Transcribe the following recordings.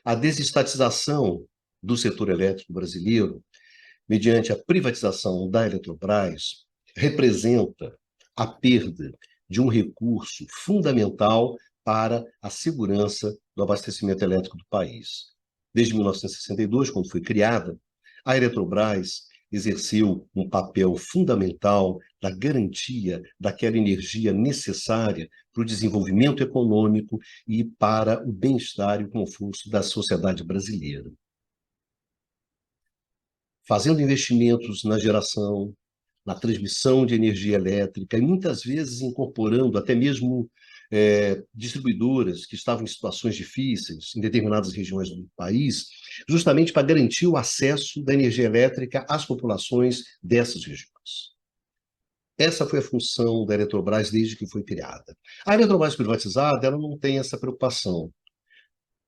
A desestatização do setor elétrico brasileiro, mediante a privatização da Eletrobras, representa a perda de um recurso fundamental para a segurança do abastecimento elétrico do país. Desde 1962, quando foi criada, a Eletrobras exerceu um papel fundamental da garantia daquela energia necessária para o desenvolvimento econômico e para o bem-estar e o conforto da sociedade brasileira. Fazendo investimentos na geração, na transmissão de energia elétrica, e muitas vezes incorporando até mesmo distribuidoras que estavam em situações difíceis em determinadas regiões do país, justamente para garantir o acesso da energia elétrica às populações dessas regiões. Essa foi a função da Eletrobras desde que foi criada. A Eletrobras privatizada, ela não tem essa preocupação.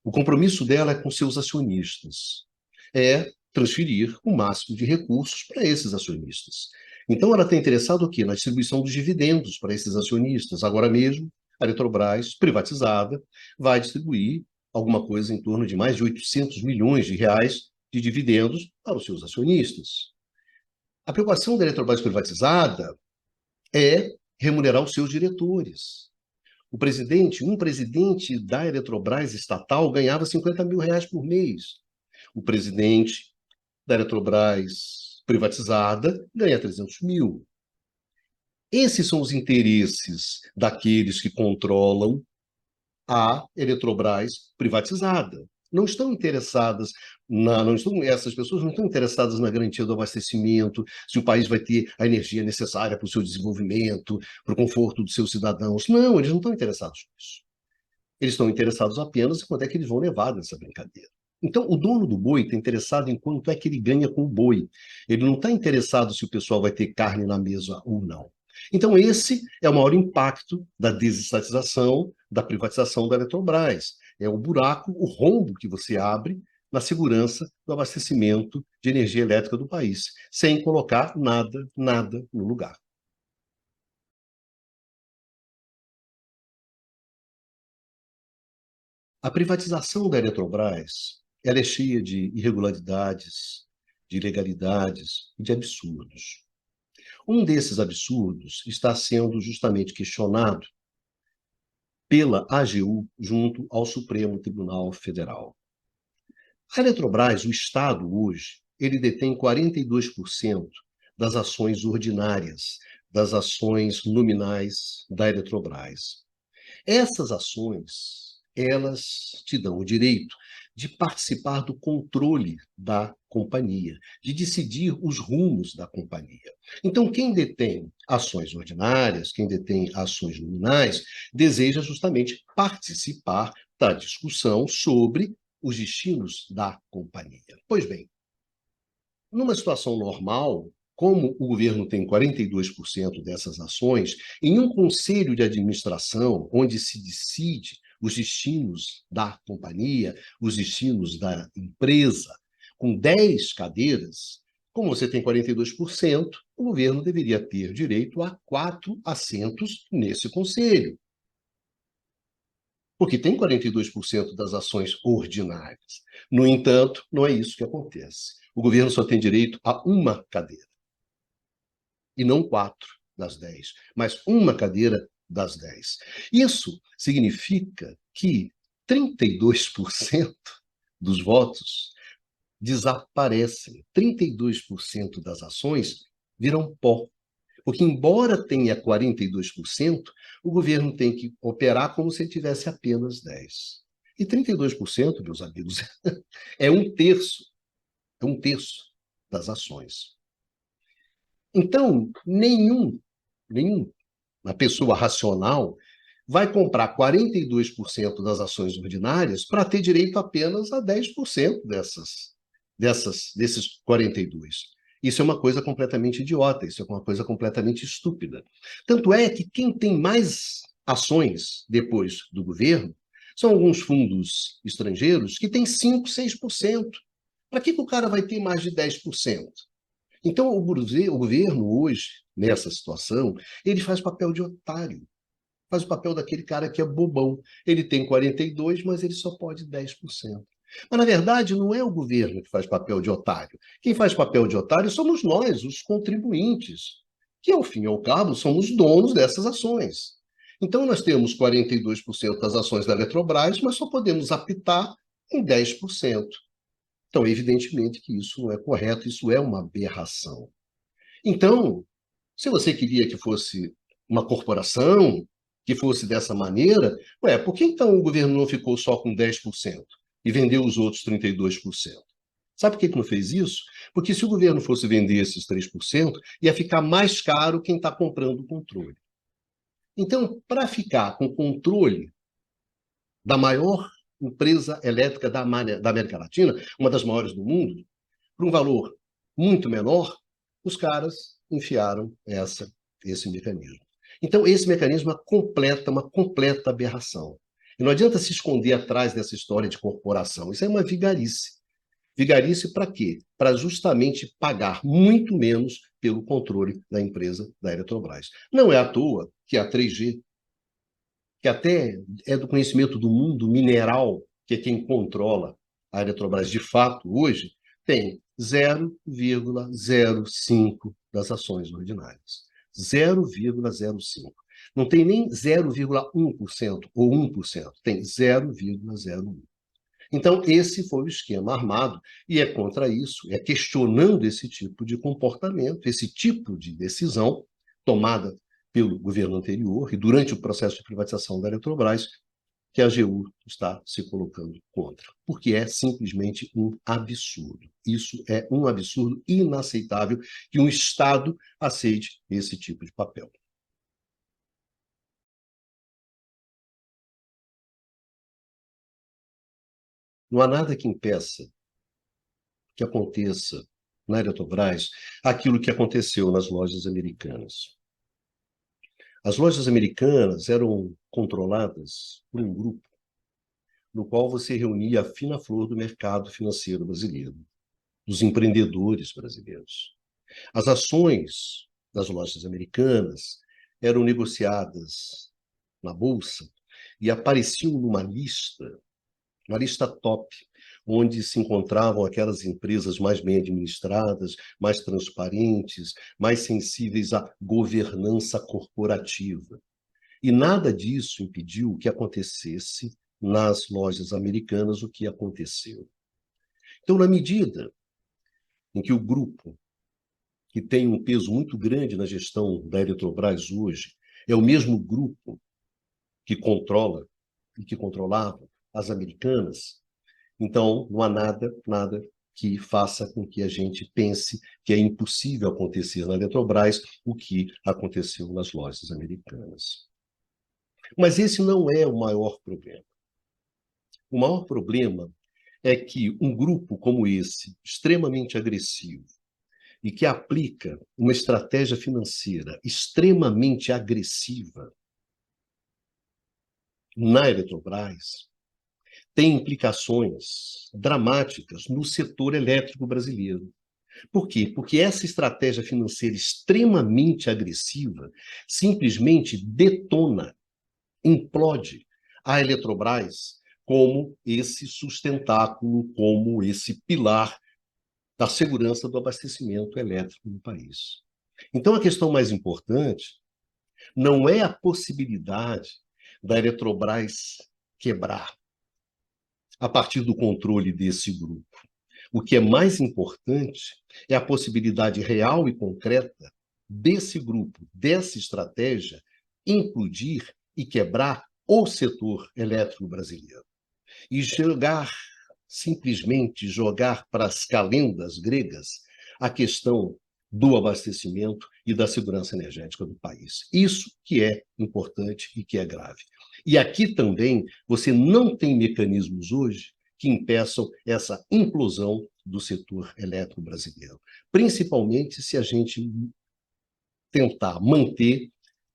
O compromisso dela é com seus acionistas. É transferir o máximo de recursos para esses acionistas. Então, ela está interessada o quê? Na distribuição dos dividendos para esses acionistas. Agora mesmo, a Eletrobras, privatizada, vai distribuir alguma coisa em torno de mais de 800 milhões de reais de dividendos para os seus acionistas. A preocupação da Eletrobras privatizada é remunerar os seus diretores. Um presidente da Eletrobras estatal ganhava 50 mil reais por mês. O presidente da Eletrobras privatizada ganha 300 mil. Esses são os interesses daqueles que controlam a Eletrobras privatizada. Não estão interessadas essas pessoas não estão interessadas na garantia do abastecimento, se o país vai ter a energia necessária para o seu desenvolvimento, para o conforto dos seus cidadãos. Não, eles não estão interessados nisso. Eles estão interessados apenas em quanto é que eles vão levar nessa brincadeira. Então, o dono do boi está interessado em quanto é que ele ganha com o boi. Ele não está interessado se o pessoal vai ter carne na mesa ou não. Então, esse é o maior impacto da desestatização, da privatização da Eletrobras. É o buraco, o rombo que você abre na segurança do abastecimento de energia elétrica do país, sem colocar nada no lugar. A privatização da Eletrobras, ela é cheia de irregularidades, de ilegalidades e de absurdos. Um desses absurdos está sendo justamente questionado pela AGU junto ao Supremo Tribunal Federal. A Eletrobras, o Estado hoje, ele detém 42% das ações ordinárias, das ações nominais da Eletrobras. Essas ações, elas te dão o direito de participar do controle da companhia, de decidir os rumos da companhia. Então, quem detém ações ordinárias, quem detém ações nominais, deseja justamente participar da discussão sobre os destinos da companhia. Pois bem, numa situação normal, como o governo tem 42% dessas ações, em um conselho de administração, onde se decide os destinos da companhia, os destinos da empresa, com 10 cadeiras, como você tem 42%, o governo deveria ter direito a 4 assentos nesse conselho, porque tem 42% das ações ordinárias. No entanto, não é isso que acontece. O governo só tem direito a uma cadeira, e não 4 das 10, mas uma cadeira das 10. Isso significa que 32% dos votos desaparecem, 32% das ações viram pó. Porque, embora tenha 42%, o governo tem que operar como se ele tivesse apenas 10%. E 32%, meus amigos, é um terço das ações. Então, uma pessoa racional vai comprar 42% das ações ordinárias para ter direito apenas a 10% desses 42%. Isso é uma coisa completamente idiota, isso é uma coisa completamente estúpida. Tanto é que quem tem mais ações depois do governo são alguns fundos estrangeiros que têm 5%, 6%. Para que o cara vai ter mais de 10%? Então, o governo hoje, nessa situação, ele faz papel de otário, faz o papel daquele cara que é bobão. Ele tem 42%, mas ele só pode 10%. Mas, na verdade, não é o governo que faz papel de otário. Quem faz papel de otário somos nós, os contribuintes, que, ao fim e ao cabo, somos donos dessas ações. Então, nós temos 42% das ações da Eletrobras, mas só podemos apitar em 10%. Então, evidentemente que isso não é correto, isso é uma aberração. Então, se você queria que fosse uma corporação, que fosse dessa maneira, ué, por que então o governo não ficou só com 10% e vendeu os outros 32%? Sabe por que não fez isso? Porque se o governo fosse vender esses 3%, ia ficar mais caro quem está comprando o controle. Então, para ficar com controle da maior empresa elétrica da América Latina, uma das maiores do mundo, por um valor muito menor, os caras enfiaram esse mecanismo. Então, esse mecanismo é uma completa aberração. E não adianta se esconder atrás dessa história de corporação. Isso é uma vigarice. Vigarice para quê? Para justamente pagar muito menos pelo controle da empresa da Eletrobras. Não é à toa que a 3G, que até é do conhecimento do mundo mineral, que é quem controla a Eletrobras de fato hoje, tem 0,05 das ações ordinárias. 0,05. Não tem nem 0,1% ou 1%, tem 0,01. Então, esse foi o esquema armado, e é contra isso, é questionando esse tipo de comportamento, esse tipo de decisão tomada pelo governo anterior e durante o processo de privatização da Eletrobras, que a AGU está se colocando contra, porque é simplesmente um absurdo. Isso é um absurdo inaceitável que um Estado aceite esse tipo de papel. Não há nada que impeça que aconteça na Eletrobras aquilo que aconteceu nas lojas americanas. As lojas americanas eram controladas por um grupo no qual você reunia a fina flor do mercado financeiro brasileiro, dos empreendedores brasileiros. As ações das lojas americanas eram negociadas na bolsa e apareciam numa lista, uma lista top, onde se encontravam aquelas empresas mais bem administradas, mais transparentes, mais sensíveis à governança corporativa. E nada disso impediu que acontecesse nas lojas americanas o que aconteceu. Então, na medida em que o grupo, que tem um peso muito grande na gestão da Eletrobras hoje, é o mesmo grupo que controla e que controlava as americanas, então não há nada que faça com que a gente pense que é impossível acontecer na Eletrobras o que aconteceu nas lojas americanas. Mas esse não é o maior problema. O maior problema é que um grupo como esse, extremamente agressivo, e que aplica uma estratégia financeira extremamente agressiva na Eletrobras, tem implicações dramáticas no setor elétrico brasileiro. Por quê? Porque essa estratégia financeira extremamente agressiva simplesmente detona, implode a Eletrobras como esse sustentáculo, como esse pilar da segurança do abastecimento elétrico no país. Então, a questão mais importante não é a possibilidade da Eletrobras quebrar a partir do controle desse grupo. O que é mais importante é a possibilidade real e concreta desse grupo, dessa estratégia, implodir e quebrar o setor elétrico brasileiro. E simplesmente jogar para as calendas gregas a questão do abastecimento e da segurança energética do país. Isso que é importante e que é grave. E aqui também você não tem mecanismos hoje que impeçam essa implosão do setor elétrico brasileiro, principalmente se a gente tentar manter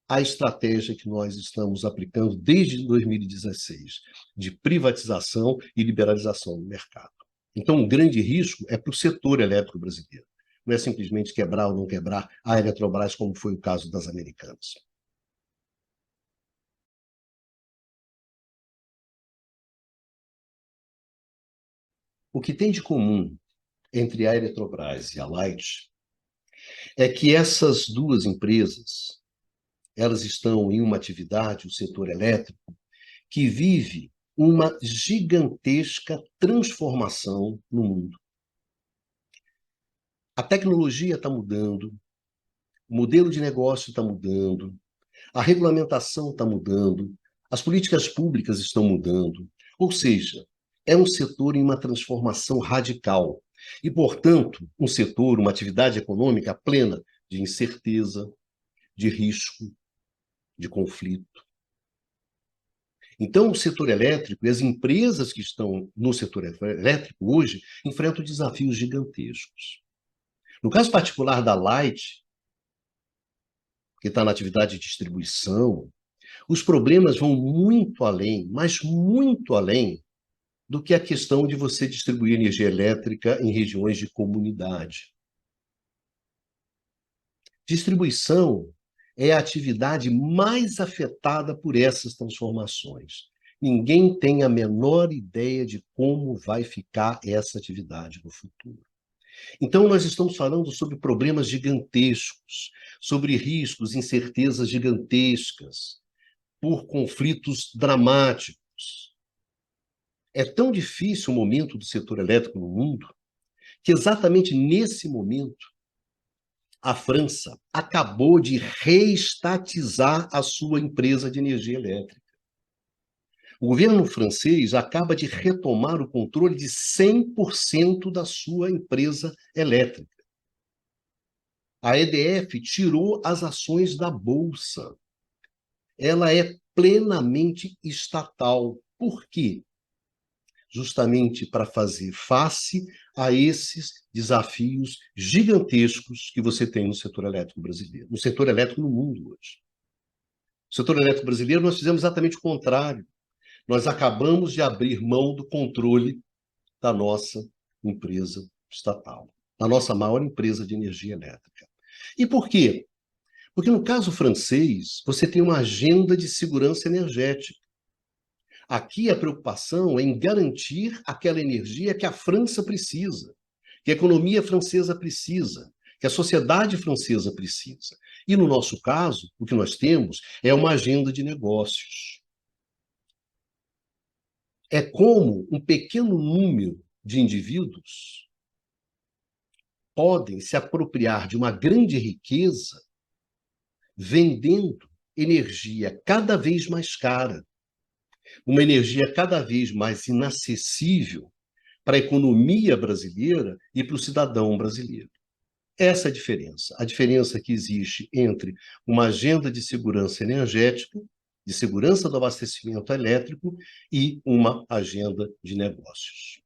a estratégia que nós estamos aplicando desde 2016, de privatização e liberalização do mercado. Então, o grande risco é para o setor elétrico brasileiro. Não é simplesmente quebrar ou não quebrar a Eletrobras, como foi o caso das americanas. O que tem de comum entre a Eletrobras e a Light é que essas duas empresas, elas estão em uma atividade, o setor elétrico, que vive uma gigantesca transformação no mundo. A tecnologia está mudando, o modelo de negócio está mudando, a regulamentação está mudando, as políticas públicas estão mudando. Ou seja, é um setor em uma transformação radical. E, portanto, um setor, uma atividade econômica plena de incerteza, de risco, de conflito. Então, o setor elétrico e as empresas que estão no setor elétrico hoje enfrentam desafios gigantescos. No caso particular da Light, que está na atividade de distribuição, os problemas vão muito além, mas muito além do que a questão de você distribuir energia elétrica em regiões de comunidade. Distribuição é a atividade mais afetada por essas transformações. Ninguém tem a menor ideia de como vai ficar essa atividade no futuro. Então, nós estamos falando sobre problemas gigantescos, sobre riscos, incertezas gigantescas, por conflitos dramáticos. É tão difícil o momento do setor elétrico no mundo que exatamente nesse momento a França acabou de reestatizar a sua empresa de energia elétrica. O governo francês acaba de retomar o controle de 100% da sua empresa elétrica. A EDF tirou as ações da bolsa. Ela é plenamente estatal. Por quê? Justamente para fazer face a esses desafios gigantescos que você tem no setor elétrico brasileiro, no setor elétrico no mundo hoje. No setor elétrico brasileiro, nós fizemos exatamente o contrário. Nós acabamos de abrir mão do controle da nossa empresa estatal, da nossa maior empresa de energia elétrica. E por quê? Porque no caso francês, você tem uma agenda de segurança energética. Aqui a preocupação é em garantir aquela energia que a França precisa, que a economia francesa precisa, que a sociedade francesa precisa. E no nosso caso, o que nós temos é uma agenda de negócios. É como um pequeno número de indivíduos podem se apropriar de uma grande riqueza vendendo energia cada vez mais cara, uma energia cada vez mais inacessível para a economia brasileira e para o cidadão brasileiro. Essa é a diferença que existe entre uma agenda de segurança energética, de segurança do abastecimento elétrico e uma agenda de negócios.